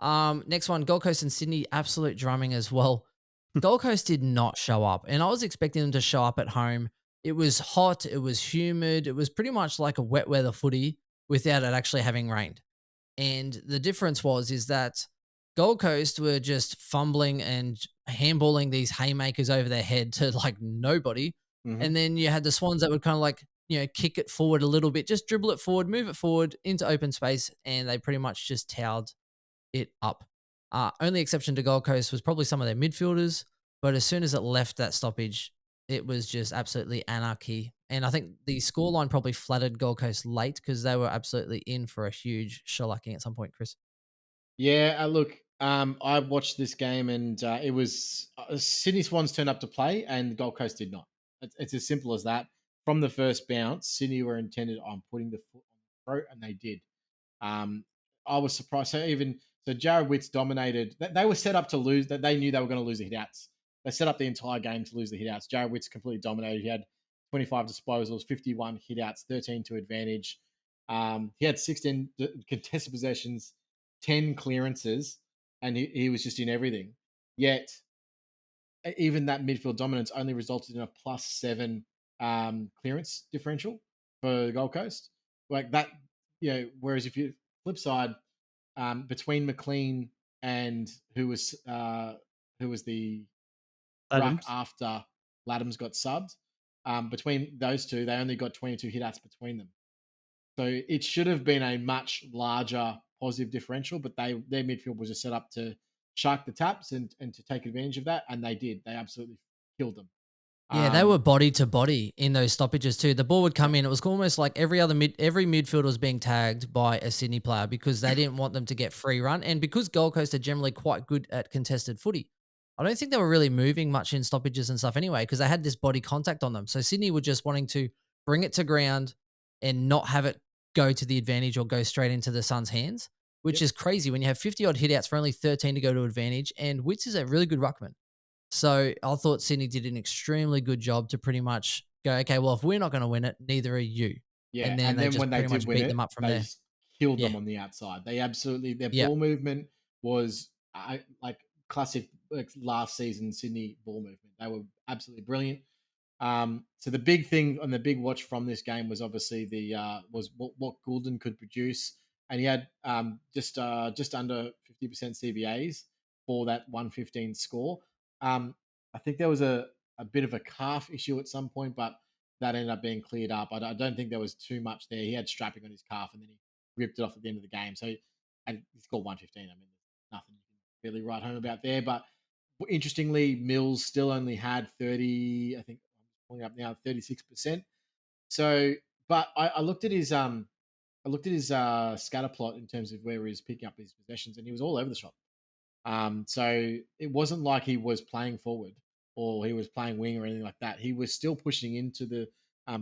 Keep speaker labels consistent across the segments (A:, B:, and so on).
A: Next one, Gold Coast and Sydney, absolute drumming as well. Gold Coast did not show up, and I was expecting them to show up at home. It was hot, it was humid, it was pretty much like a wet weather footy without it actually having rained. And the difference is that Gold Coast were just fumbling and handballing these haymakers over their head to like nobody.
B: Mhm.
A: And then you had the Swans that would kind of like, kick it forward a little bit, just dribble it forward, move it forward into open space. And they pretty much just towed it up. Only exception to Gold Coast was probably some of their midfielders, but as soon as it left that stoppage, it was just absolutely anarchy. And I think the scoreline probably flattered Gold Coast late because they were absolutely in for a huge shellacking at some point, Chris.
B: Yeah, look, I watched this game and it was Sydney Swans turned up to play and Gold Coast did not. It's as simple as that. From the first bounce, Sydney were intended on putting the foot on the throat and they did. Um, I was surprised. So Jared Witts dominated. They were set up to lose. That they knew they were going to lose the hitouts. They set up the entire game to lose the hitouts. Jared Witts completely dominated. He had 25 disposals, 51 hitouts, 13 to advantage. He had 16 contested possessions, 10 clearances, and he was just in everything. Yet, even that midfield dominance only resulted in a +7 clearance differential for Gold Coast. Like that, whereas if you flip side, between McLean and who was the ruck
C: Adams.
B: after Laddams got subbed, between those two, they only got 22 hitouts between them. So it should have been a much larger positive differential, but their midfield was just set up to shark the taps and to take advantage of that, and they did. They absolutely killed them.
A: Yeah, they were
B: Um,
A: body to body in those stoppages too. The ball would
B: yeah,
A: come in. It was almost like every midfielder was being tagged by a Sydney player because they didn't want them to get free run. And because Gold Coast are generally quite good at contested footy, I don't think they were really moving much in stoppages and stuff anyway, because they had this body contact on them. So Sydney were just wanting to bring it to ground and not have it go to the advantage or go straight into the Suns' hands, which
B: yep,
A: is crazy when you have 50 odd hitouts for only 13 to go to advantage. And Witz is a really good ruckman. So I thought Sydney did an extremely good job to pretty much go, okay, well, if we're not going to win it, neither are you.
B: yeah.
A: And then
B: And
A: they
B: then
A: just
B: when they
A: pretty
B: did
A: much
B: win
A: beat them
B: it,
A: up from
B: they
A: there.
B: just killed
A: Yeah.
B: them on the outside. They absolutely their
A: Yeah.
B: ball movement was like classic like last season Sydney ball movement. They were absolutely brilliant. So the big thing and the big watch from this game was obviously the was what Goulden could produce, and he had just under 50% CBAs for that 115 score. I think there was a bit of a calf issue at some point, but that ended up being cleared up. I don't think there was too much there. He had strapping on his calf, and then he ripped it off at the end of the game. So and he scored 115. I mean, there's nothing you can really write home about there, but interestingly, Mills still only had 30, I think I'm pulling up now, 36%. So, but I looked at his scatter plot in terms of where he was picking up his possessions, and he was all over the shop. So it wasn't like he was playing forward or he was playing wing or anything like that. He was still pushing into the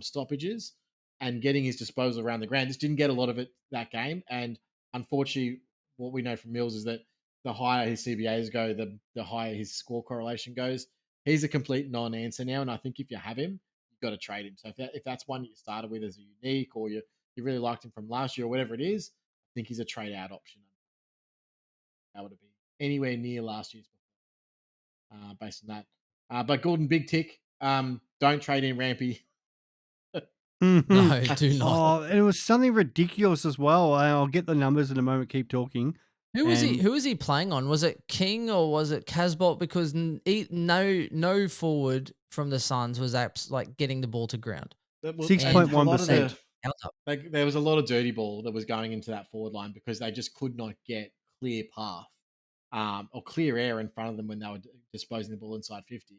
B: stoppages and getting his disposal around the ground. Just didn't get a lot of it that game. And unfortunately, what we know from Mills is that the higher his CBAs go, the higher his score correlation goes. He's a complete non-answer now, and I think if you have him, you've got to trade him. So if that's one you started with as a unique, or you really liked him from last year, or whatever it is, I think he's a trade out option. That would have been anywhere near last year's based on that. But Gordon, big tick. Don't trade in Rampy.
C: Mhm.
A: No, do not.
C: Oh, and it was something ridiculous as well. I'll get the numbers in a moment. Keep talking.
A: Who was he?
C: And
A: Who was he playing on? Was it King or was it Casbolt? Because no forward from the Suns was like getting the ball to ground, and
B: A lot of
A: they
C: 6.1%.
B: the
A: held up.
B: like there was a lot of dirty ball that was going into that forward line because they just could not get clear path or clear air in front of them when they were disposing the ball inside 50.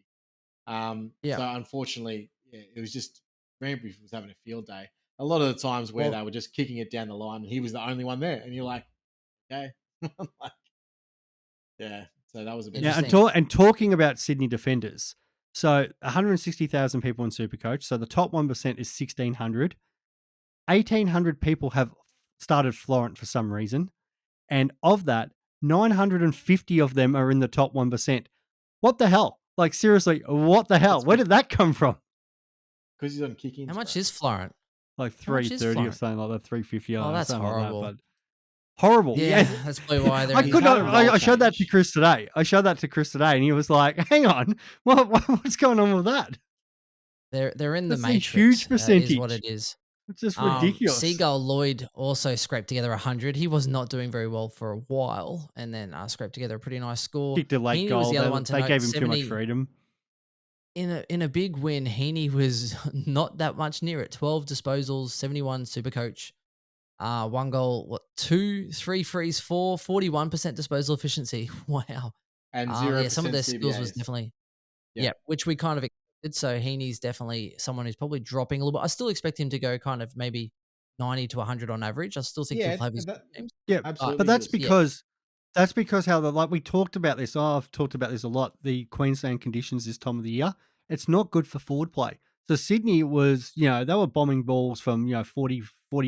A: Yeah.
B: So unfortunately, yeah, it was just Rampy was having a field day. A lot of the times where
A: Well,
B: they were just kicking it down the line, and he was the only one there, and you're like, okay, like, yeah. So that was a bit
C: Yeah,
B: disappointing.
A: interesting.
C: and talking about Sydney defenders. So 160,000 people in Supercoach. So the top 1% is 1,600. 1,800 people have started Florent for some reason. And of that, 950 of them are in the top 1%. What the hell? Like, seriously, what the hell?
B: That's
C: Where did that come from?
B: because he's on kick-ins,
A: How
B: bro.
A: much is Florent?
C: Like
A: How much is
C: 330 or
A: Florent?
C: something like that, 350
A: Oh,
C: or
A: that's
C: something like that.
A: horrible.
C: But Horrible.
A: Yeah,
C: Yeah.
A: that's probably why they're
C: I
A: in
B: He's
C: could
B: had
C: not.
B: a
A: the
B: role
C: I showed that to
B: change.
C: Chris today. And he was like, "Hang on, what's going on with that?
A: they're in the
C: That's a huge
A: matrix, is what
C: percentage.
A: it is.
C: It's just ridiculous."
A: Seagull Lloyd also scraped together 100. He was not doing very well for a while, and then scraped together a pretty nice score.
C: Kicked a late
A: Heaney was
C: goal.
A: the other one to
C: They
A: note.
C: gave him too much
A: 70
C: freedom.
A: in a big win. Heaney was not that much near it. 12 disposals, 71 Supercoach. One goal, what, two, three frees, 41% disposal efficiency. Wow.
B: And
A: Yeah, some of
B: 0%
A: their skills was
B: CBAs.
A: definitely,
B: Yeah.
A: yeah, which we kind of expected. So Heaney's definitely someone who's probably dropping a little bit. I still expect him to go kind of maybe 90 to 100 on average. I still think he'll
B: Yeah,
A: have his good
B: that
A: games.
C: Yeah,
A: But
C: but
B: absolutely
C: that's
B: will.
A: yeah,
C: because how the like we talked about this. I've talked about this a lot. The Queensland conditions this time of the year, it's not good for forward play. So Sydney was, they were bombing balls from 40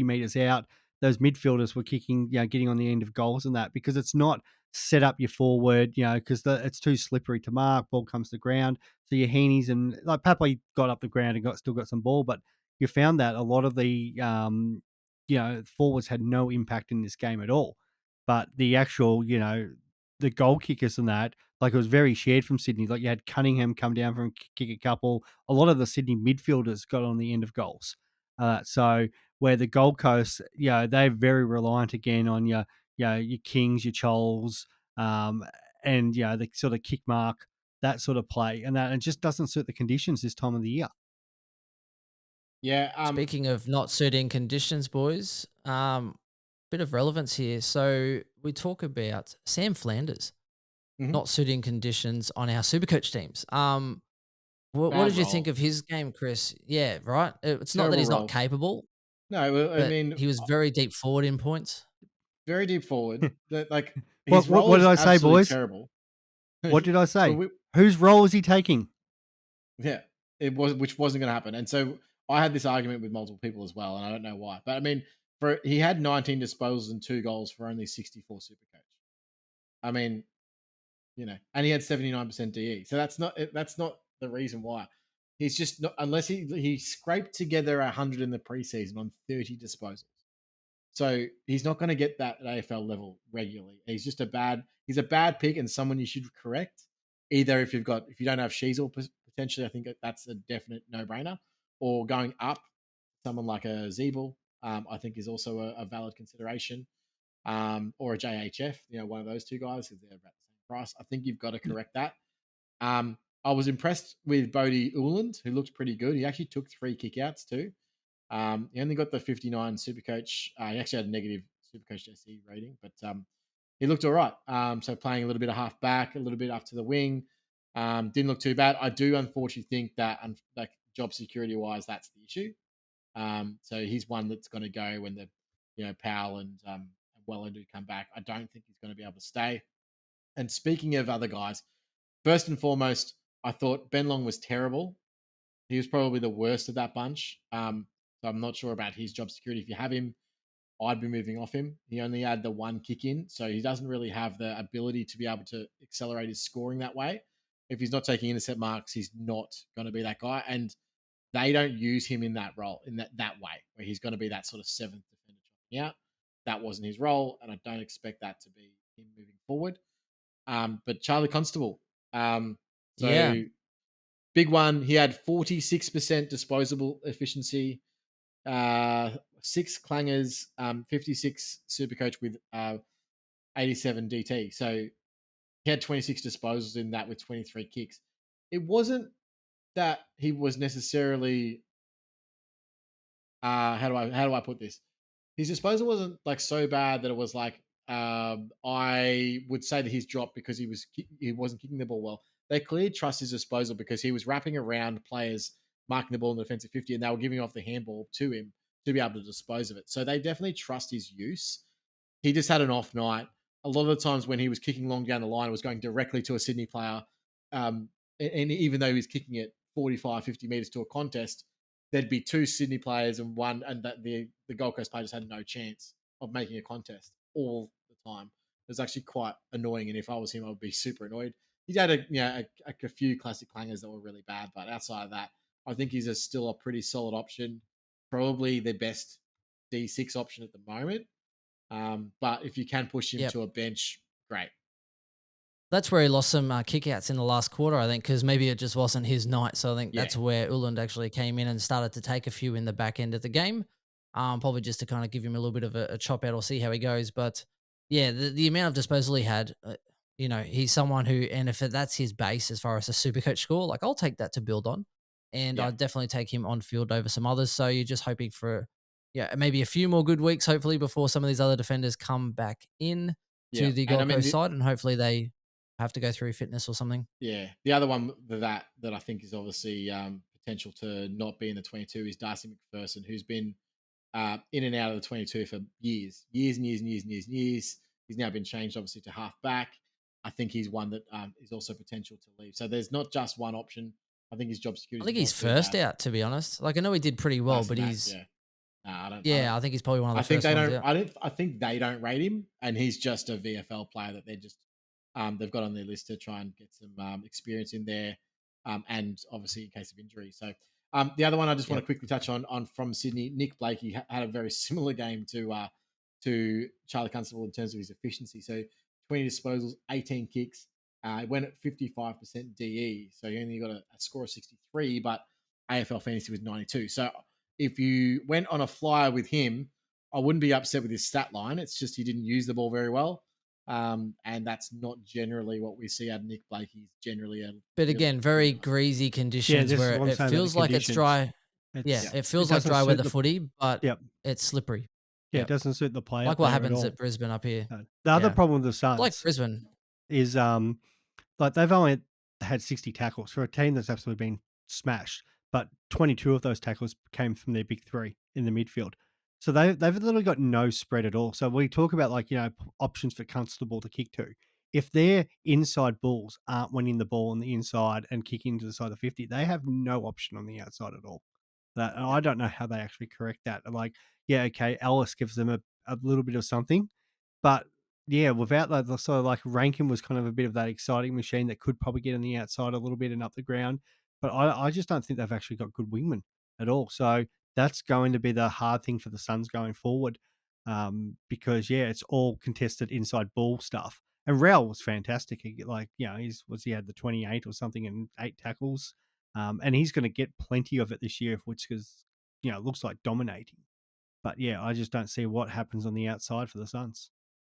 C: meters out. Those midfielders were kicking, getting on the end of goals and that because it's not set up your forward, because it's too slippery to mark. Ball comes to ground, so your Heenies and like Papley got up the ground and still got some ball, but you found that a lot of the forwards had no impact in this game at all. But the actual, the goal kickers and that, like it was very shared from Sydney. Like you had Cunningham come down from kick a couple. A lot of the Sydney midfielders got on the end of goals. So where the Gold Coast, they're very reliant again on your Kings, your Chols, and the sort of kick mark, that sort of play, and that it just doesn't suit the conditions this time of the year.
B: Yeah.
A: speaking of not suiting conditions, boys, bit of relevance here. So we talk about Sam Flanders
B: Mhm.
A: not suiting conditions on our Supercoach teams. What
B: Bad
A: did you think
B: role.
A: of his game, Chris? Yeah, right. It's not that
B: Terrible
A: he's not
B: role.
A: capable,
B: No, well, I
A: but
B: mean,
A: he was very deep forward in points.
B: very deep forward. That like
C: what,
B: his
C: what
B: role
C: what did
B: is
C: I say,
B: absolutely
C: boys?
B: terrible.
C: What did I
B: Well,
C: say? Whose role is he taking?
B: yeah, it was which wasn't going to happen. And so I had this argument with multiple people as well, and I don't know why. But I mean, for he had 19 disposals and 2 goals for only 64 Supercoach. I mean, and he had 79% DE. So that's not the reason why. He's just not unless he scraped together 100 in the preseason on 30 disposals. So he's not going to get that at AFL level regularly. He's a bad pick and someone you should correct. Either if you don't have Sheasel potentially, I think that's a definite no brainer. Or going up, someone like a Zeeble, I think is also a valid consideration. Or a JHF, one of those two guys because they're about the same price. I think you've got to correct that. I was impressed with Bodie Uland, who looked pretty good. He actually took 3 kickouts too. He only got the 59 Supercoach. He actually had a negative Supercoach SE rating, but he looked all right. So playing a little bit of half back, a little bit up to the wing, didn't look too bad. I do unfortunately think that, like job security wise, that's the issue. So he's one that's going to go when the Powell and Weller do come back. I don't think he's going to be able to stay. And speaking of other guys, first and foremost, I thought Ben Long was terrible. He was probably the worst of that bunch. So I'm not sure about his job security. If you have him, I'd be moving off him. He only had the 1 kick in, so he doesn't really have the ability to be able to accelerate his scoring that way. If he's not taking intercept marks, he's not going to be that guy. And they don't use him in that role, in that way, where he's going to be that sort of 7th defender dropping out. That wasn't his role, and I don't expect that to be him moving forward. But Charlie Constable,
A: Yeah,
B: so big one. He had 46% disposable efficiency, 6 clangers, 56 Supercoach with 87 DT. So he had 26 disposals in that with 23 kicks. It wasn't that he was necessarily how do I put this? His disposal wasn't like so bad that it was like I would say that he's dropped because he wasn't kicking the ball well. They clearly trust his disposal because he was wrapping around players marking the ball in the defensive 50 and they were giving off the handball to him to be able to dispose of it. So they definitely trust his use. He just had an off night. A lot of the times when he was kicking long down the line, it was going directly to a Sydney player. And even though he was kicking it 45, 50 meters to a contest, there'd be 2 Sydney players and one, and that the Gold Coast players had no chance of making a contest all the time. It was actually quite annoying, and if I was him, I would be super annoyed. He had a few classic clangers that were really bad, but outside of that, I think he's still a pretty solid option. Probably the best D6 option at the moment. But if you can push him
A: Yep.
B: to a bench, great.
A: That's where he lost some kickouts in the last quarter, I think, because maybe it just wasn't his night. So I think
B: Yeah,
A: that's where Uland actually came in and started to take a few in the back end of the game, probably just to kind of give him a little bit of a chop out or see how he goes. But yeah, the amount of disposal he had, he's someone who, and if that's his base as far as a super coach score, like I'll take that to build on. And
B: yeah,
A: I'd definitely take him on field over some others. So you're just hoping for, yeah, maybe a few more good weeks, hopefully, before some of these other defenders come back in
B: yeah.
A: to the
B: And I
A: Gold
B: mean,
A: Coast side, and hopefully they have to go through fitness or something.
B: the other one that I think is obviously potential to not be in the 22 is Darcy McPherson, who's been in and out of the 22 for years and years and years and years and years. He's now been changed, obviously, to half back. I think he's one that is also potential to leave. So there's not just one option. I think his job
A: I
B: security is
A: think he's
B: not too
A: first
B: bad.
A: out, to be honest. Like I know he did pretty well,
B: Darcy
A: but
B: Mack,
A: he's
B: yeah. Nah, I don't. I don't.
A: yeah, I think he's probably one of
B: I
A: the
B: think
A: first
B: they
A: ones
B: don't.
A: out.
B: I don't. I think they don't rate him, and he's just a VFL player that they're just they've got on their list to try and get some experience in there, and obviously in case of injury. So the other one I just want
A: Yep.
B: to quickly touch on from Sydney, Nick Blakey had a very similar game to Charlie Constable in terms of his efficiency. So 20 disposals, 18 kicks. He went at 55% DE, so he only got a score of 63, but AFL fantasy was 92. So if you went on a flyer with him, I wouldn't be upset with his stat line. It's just he didn't use the ball very well. And that's not generally what we see out of Nick Blake. He's generally a
A: But
B: really
A: again,
B: good
A: very
B: runner.
A: greasy
C: Yeah,
A: conditions
C: this is
A: where
C: what I'm
A: it
C: saying about the
A: feels like it's
C: conditions.
A: dry. Yeah,
B: Yeah.
A: it
C: It
A: feels like
C: doesn't
A: dry
C: suit
A: weather
C: the
A: footy, but
C: yep.
A: it's slippery.
C: Yeah, it
A: Yep.
C: doesn't suit the play
A: Like
C: up
A: what
C: there at
A: happens
C: all.
A: at Brisbane up here.
C: The other
A: Yeah.
C: problem with the
A: Like
C: Suns
A: Brisbane.
C: is like they've only had 60 tackles for a team that's absolutely been smashed, but 22 of those tackles came from their big three in the midfield. So they've literally got no spread at all. So we talk about like, options for Constable to kick to. If their inside bulls aren't winning the ball on the inside and kicking to the side of the 50, they have no option on the outside at all. That and
B: Yeah.
C: I don't know how they actually correct that. Like, yeah, okay, Ellis gives them a little bit of something, but yeah, without that, so like Rankin was kind of a bit of that exciting machine that could probably get on the outside a little bit and up the ground. But I just don't think they've actually got good wingmen at all. So that's going to be the hard thing for the Suns going forward. Because yeah, it's all contested inside ball stuff. And Rao was fantastic. He had the 28 or something and 8 tackles. And he's going to get plenty of it this year, which is, looks like dominating. But yeah, I just don't see what happens on the outside for the Suns.